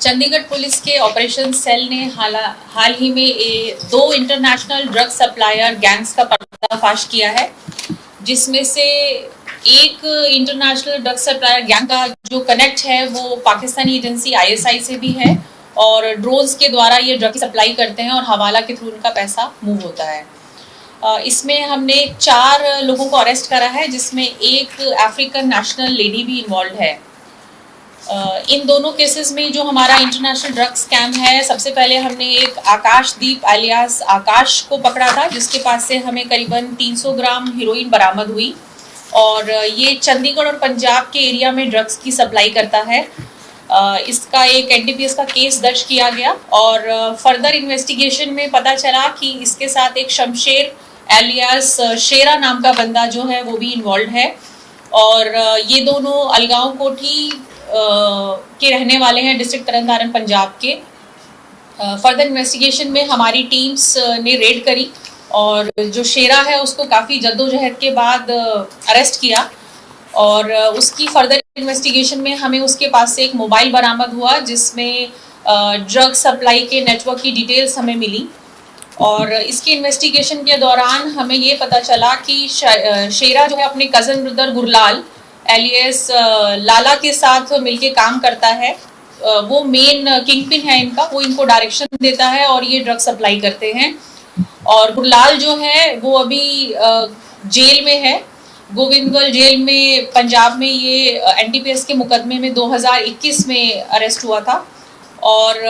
Chandigarh police के operation cell ने हाल ही में 2 इंटरनेशनल ड्रग सप्लायर गैंग्स का पर्दाफाश किया है, जिसमें से एक इंटरनेशनल ड्रग सप्लायर गैंग का जो कनेक्ट है वो पाकिस्तानी एजेंसी ISI से भी है और ड्रोन्स के द्वारा ये ड्रग की सप्लाई करते हैं और हवाला के थ्रू उनका पैसा मूव होता है। इसमें हमने 4 लोगों को अरेस्ट करा है, जिसमें एक अफ्रीकन नेशनल लेडी भी इन्वॉल्व है। इन दोनों केसेस में जो हमारा इंटरनेशनल ड्रग स्कैम है, सबसे पहले हमने एक आकाशदीप अलियास आकाश को पकड़ा था, जिसके पास से हमें करीबन 300 ग्राम हीरोइन बरामद हुई और ये चंडीगढ़ और पंजाब के एरिया में ड्रग्स की सप्लाई करता है। इसका एक NDPS का केस दर्ज किया गया और फर्दर इन्वेस्टिगेशन में पता चला कि इसके साथ एक शमशेर एलियास शेरा नाम का बंदा जो है वो भी इन्वॉल्व है और ये दोनों अलगांव कोठी के रहने वाले हैं, डिस्ट्रिक्ट तरनतारन पंजाब के। फर्दर इन्वेस्टिगेशन में हमारी टीम्स ने रेड करी और जो शेरा है उसको काफ़ी जद्दोजहद के बाद अरेस्ट किया और उसकी फर्दर इन्वेस्टिगेशन में हमें उसके पास से एक मोबाइल बरामद हुआ, जिसमें ड्रग सप्लाई के नेटवर्क की डिटेल्स हमें मिली और इसकी इन्वेस्टिगेशन के दौरान हमें ये पता चला कि शेरा जो है अपने कज़न ब्रदर गुरलाल एलियस लाला के साथ मिलके काम करता है। वो मेन किंगपिन है इनका, वो इनको डायरेक्शन देता है और ये ड्रग सप्लाई करते हैं। और गुरलाल जो है वो अभी जेल में है, गोविंदगढ़ जेल में पंजाब में। ये NDPS के मुकदमे में 2021 में अरेस्ट हुआ था और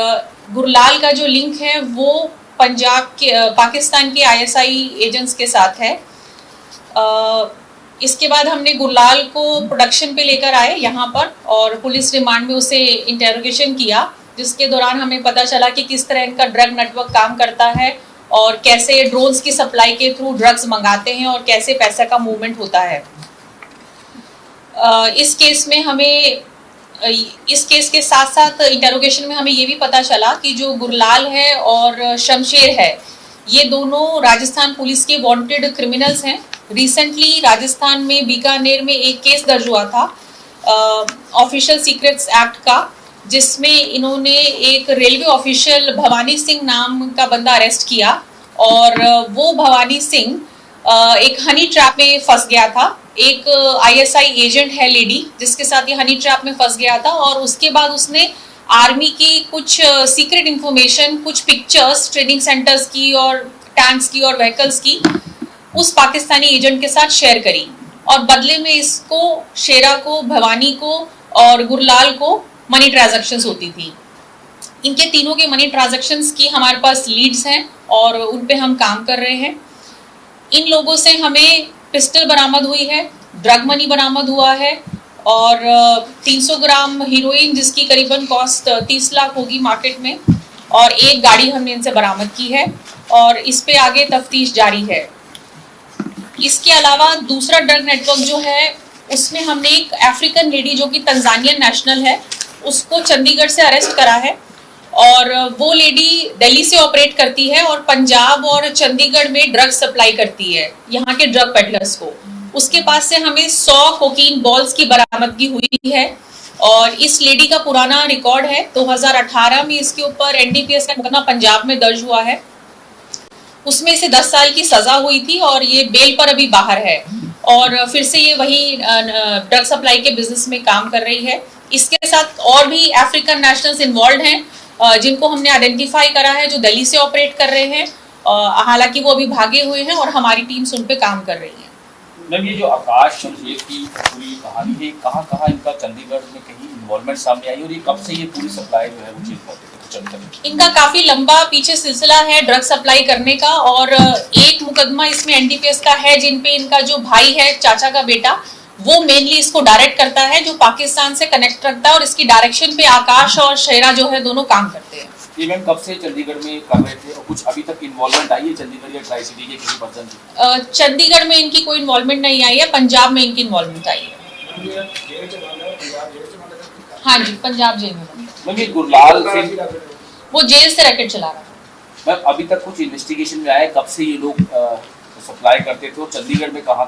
गुरलाल का जो लिंक है वो पंजाब के पाकिस्तान के ISI एजेंट्स के साथ है। इसके बाद हमने गुरलाल को प्रोडक्शन पे लेकर आए यहाँ पर और पुलिस रिमांड में उसे इंटेरोगेशन किया, जिसके दौरान हमें पता चला कि किस तरह इनका ड्रग नेटवर्क काम करता है और कैसे ड्रोन्स की सप्लाई के थ्रू ड्रग्स मंगाते हैं और कैसे पैसे का मूवमेंट होता है। इस केस के साथ साथ इंटेरोगेशन में हमें ये भी पता चला कि जो गुरलाल है और शमशेर है, ये दोनों राजस्थान पुलिस के वांटेड क्रिमिनल्स हैं। रिसेंटली राजस्थान में बीकानेर में एक केस दर्ज हुआ था ऑफिशियल सीक्रेट्स एक्ट का, जिसमें इन्होंने एक रेलवे ऑफिशियल भवानी सिंह नाम का बंदा अरेस्ट किया और वो भवानी सिंह एक हनी ट्रैप में फंस गया था। एक ISI एजेंट है लेडी, जिसके साथ ये हनी ट्रैप में फंस गया था और उसके बाद उसने आर्मी की कुछ सीक्रेट इंफॉर्मेशन, कुछ पिक्चर्स ट्रेनिंग सेंटर्स की और टैंक्स की और व्हीकल्स की उस पाकिस्तानी एजेंट के साथ शेयर करी और बदले में इसको, शेरा को, भवानी को और गुरलाल को मनी ट्रांजैक्शंस होती थी। इनके तीनों के मनी ट्रांजैक्शंस की हमारे पास लीड्स हैं और उन पे हम काम कर रहे हैं। इन लोगों से हमें पिस्टल बरामद हुई है, ड्रग मनी बरामद हुआ है और 300 ग्राम हीरोइन जिसकी करीबन कॉस्ट 30 लाख होगी मार्केट में, और एक गाड़ी हमने इनसे बरामद की है और इस पे आगे तफ्तीश जारी है। इसके अलावा दूसरा ड्रग नेटवर्क जो है उसमें हमने एक अफ्रीकन लेडी जो कि तंजानियन नेशनल है, उसको चंडीगढ़ से अरेस्ट करा है और वो लेडी दिल्ली से ऑपरेट करती है और पंजाब और चंडीगढ़ में ड्रग सप्लाई करती है यहाँ के ड्रग पेडलर्स को। उसके पास से हमें 100 कोकीन बॉल्स की बरामदगी हुई है और इस लेडी का पुराना रिकॉर्ड है। 2018 में इसके ऊपर NDPS का मुकदमा पंजाब में दर्ज हुआ है, उसमें इसे 10 साल की सजा हुई थी और ये बेल पर अभी बाहर है और फिर से ये वही ड्रग सप्लाई के बिजनेस में काम कर रही है। इसके साथ और भी अफ्रीकन नेशनल्स इन्वॉल्व हैं जिनको हमने आइडेंटिफाई करा है, जो दिल्ली से ऑपरेट कर रहे हैं। हालांकि वो अभी भागे हुए हैं और हमारी टीम्स उन पे काम कर रही है। मैम, ये जो आकाश शमशेर की पूरी कहानी है, कहाँ इनका चंडीगढ़ में कहीं इन्वॉल्वमेंट सामने आई और ये कब से ये पूरी सप्लाई जो है वो चीज करते थे? इनका काफी लंबा पीछे सिलसिला है ड्रग सप्लाई करने का और एक मुकदमा इसमें NDPS का है जिन पे इनका जो भाई है, चाचा का बेटा, वो मेनली इसको डायरेक्ट करता है, जो पाकिस्तान से कनेक्ट रखता है और इसकी डायरेक्शन पे आकाश और शेरा जो है दोनों काम करते हैं। ये मैम कब से चंडीगढ़ में कर रहे थे और कुछ अभी तक इन्वॉल्वमेंट आई है चंडीगढ़ या ट्राई सिटी के किसी पर्सन की? चंडीगढ़ में इनकी कोई इन्वॉल्वमेंट नहीं आई है, पंजाब में इनकी इन्वॉल्वमेंट आई है। हाँ जी, पंजाब जेल में। मैम, ये गुरलाल सिंह वो जेल से रैकेट चला रहा है। मैम, अभी तक कुछ इन्वेस्टिगेशन में आया कब से ये लोग सप्लाई करते थे, और चंडीगढ़ में कहाँ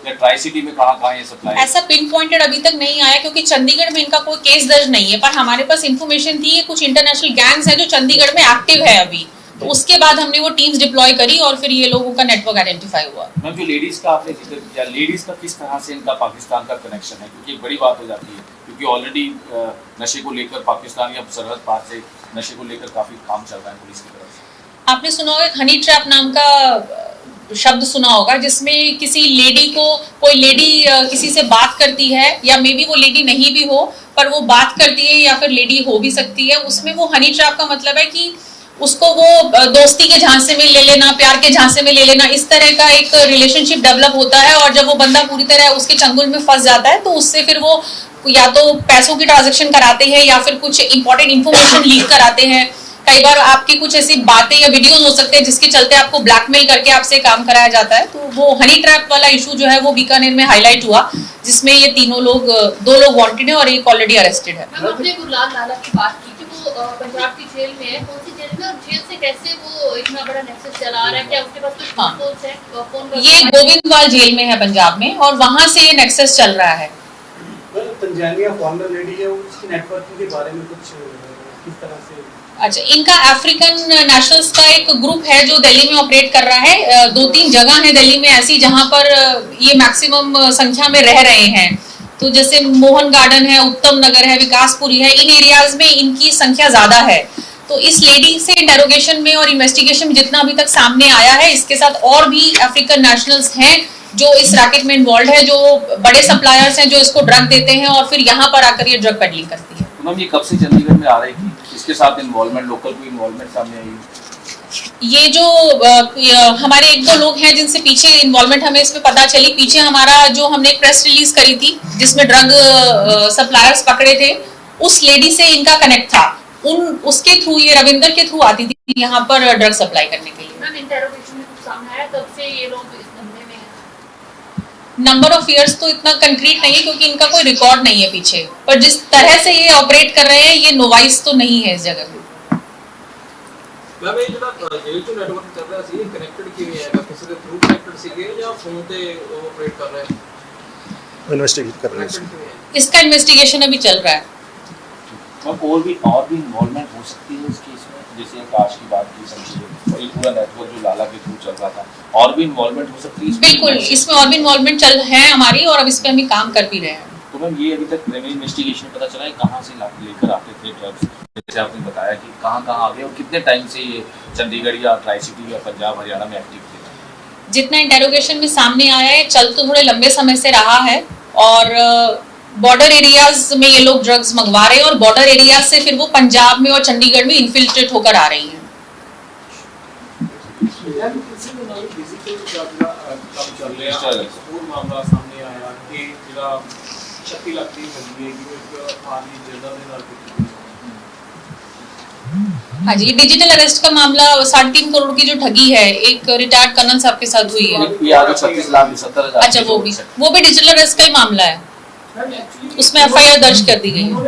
या ट्राई सिटी में कहाँ ये सप्लाई? ऐसा पिन पॉइंटेड अभी तक नहीं आया, क्योंकि चंडीगढ़ में इनका कोई केस दर्ज नहीं है, पर हमारे पास इन्फॉर्मेशन थी कुछ इंटरनेशनल गैंग्स है जो चंडीगढ़ में एक्टिव है अभी, तो उसके बाद हमने वो टीम्स डिप्लॉय करी और फिर ये लोगों का नेटवर्क आइडेंटिफाई हुआ। मैम, जो लेडीज का आपने जिक्र किया, लेडीज का किस तरह से इनका पाकिस्तान का कनेक्शन है, क्योंकि एक बड़ी बात हो जाती है, क्योंकि ऑलरेडी नशे को लेकर पाकिस्तान या सरहद पार से नशे को लेकर काफी काम चल रहा है पुलिस की तरफ से। आपने सुना होगा हनी ट्रैप नाम का शब्द सुना होगा, जिसमें किसी लेडी को कोई लेडी किसी से बात करती है, या मे बी वो लेडी नहीं भी हो पर वो बात करती है, या फिर लेडी हो भी सकती है, उसमें वो हनी ट्रैप का मतलब है कि उसको वो दोस्ती के झांसे में ले लेना, प्यार के झांसे में ले लेना, इस तरह का एक रिलेशनशिप डेवलप होता है, और जब वो बंदा पूरी तरह उसके चंगुल में फंस जाता है तो उससे फिर वो या तो पैसों की ट्रांजैक्शन कराते हैं या फिर कुछ इंपॉर्टेंट इंफॉर्मेशन लीक कराते हैं। कई बार आपकी कुछ ऐसी बातें या वीडियोस हो सकते हैं जिसके चलते आपको ब्लैकमेल करके आपसे काम कराया जाता है। तो वो हनी ट्रैप वाला इशू जो है वो बीकानेर में हाईलाइट हुआ, जिसमें ये तीनों लोग, 2 लोग वांटेड है और एक ऑलरेडी अरेस्टेड है। मैम, आपने गुरलाल लाला की बात की कि वो पंजाब की जेल में है, कौन सी जेल में, और जेल से कैसे वो इतना बड़ा नेक्सस चला रहा है, क्या उसके पास कुछ सोर्स है? कौन ये गोविंदवाल जेल में है पंजाब में, और वहां से ये नेक्सस चल रहा है। तंजानिया फॉर्मर लेडी है, उसकी नेटवर्किंग के बारे में कुछ किस तरह से? अच्छा, इनका अफ्रीकन नेशनल्स का एक ग्रुप है जो दिल्ली में ऑपरेट कर रहा है। 2-3 जगह है दिल्ली में ऐसी जहां पर ये मैक्सिमम संख्या में रह रहे हैं। तो जैसे मोहन गार्डन है, उत्तम नगर है, विकासपुरी है, इन एरियाज में इनकी संख्या ज्यादा है। तो इस लेडी से इंटेरोगेशन में और इन्वेस्टिगेशन में जितना अभी तक सामने आया है, इसके साथ और भी अफ्रीकन नेशनल्स हैं जो इस रैकेट में इन्वॉल्व है, जो बड़े सप्लायर्स हैं जो इसको ड्रग देते हैं और फिर यहाँ पर आकर ये ड्रग पेडलिंग करती है। तो मैम, ये कब से चंडीगढ़ में आ रही थी? इसके साथ इन्वॉल्वमेंट, लोकल कोई इन्वॉल्वमेंट सामने आई? ये जो हमारे 1-2 लोग हैं जिनसे पीछे इन्वॉल्वमेंट हमें इसमें पता चली, पीछे हमारा जो हमने एक प्रेस रिलीज करी थी जिसमें ड्रग सप्लायर्स पकड़े थे, उस लेडी से इनका कनेक्ट था। उसके थ्रू, ये रविंदर के थ्रू आती थी यहाँ पर ड्रग सप्लाई करने के लिए। मैम, इंटेरोगेशन में कुछ सामने आया कब से ये लोग इस धंधे में हैं? नंबर ऑफ ईयर्स तो इतना कंक्रीट नहीं है क्योंकि इनका कोई रिकॉर्ड नहीं है पीछे, पर जिस तरह से ये ऑपरेट कर रहे हैं ये नोवाइस तो नहीं है इस जगह में। मैम, ये ਜਿਹੜਾ जेल जो नेटवर्क चल रहा है कनेक्टेड किਵੇਂ ਹੈਗਾ? ਕਿਸੇ ਦੇ ਥਰੂ ਕਨੈਕਟਡ ਸੀਗੇ ਜਾਂ ਫੋਨ ਤੇ ਆਪਰੇਟ ਕਰ ਰਹੇ हैं? इन्वेस्टिगेट कर रहे हैं। इसका इन्वेस्टिगेशन अभी चल रहा है। और भी इन्वॉल्वमेंट हो सकती है इस केस में, जैसे आकाश की बात की, समझिए, और ये पूरा नेटवर्क जो लाला के थ्रू चल रहा था, और भी इन्वॉल्वमेंट हो सकती है? बिल्कुल, इसमें और भी इन्वॉल्वमेंट चल है हमारी, और अब इस पे हम काम कर भी रहे हैं। तो मैम, ये अभी तक प्रिलिमिनरी इन्वेस्टिगेशन पता चला है कहाँ से लेकर आते थे ड्रग्स, जैसे आपने बताया कि कहाँ आ गए, और कितने टाइम से ये चंडीगढ़ या ट्राई सिटी या पंजाब हरियाणा में एक्टिव थे? जितना इंटेरोगेशन में सामने आया है, चल तो थोड़े लंबे समय से रहा है, और बॉर्डर एरियाज में ये लोग ड्रग्स मंगवा रहे हैं, और बॉर्डर एरियाज से फिर वो पंजाब में और चंडीगढ़ में इन्फिल्ट्रेट होकर आ रही हैं। ਮਾਮਲਾ ਸਾਹਮਣੇ ਆਇਆ ਕਿ ਜਿਹੜਾ 36 ਲੱਖ ਦੀ ਮੰਗੀ ਹੈ ਕਿ ਇੱਕ ਆਦਮੀ ਜਿਹੜਾ ਦੇ ਨਾਲ ਕੀਤੀ। हाँ जी, डिजिटल अरेस्ट का मामला 3.5 करोड़ की जो ठगी है, एक रिटायर्ड कर्नल साहब के साथ हुई है। ये आगे 36,70,000। अच्छा, वो भी डिजिटल अरेस्ट का ही मामला है, उसमें FIR दर्ज कर दी गई है।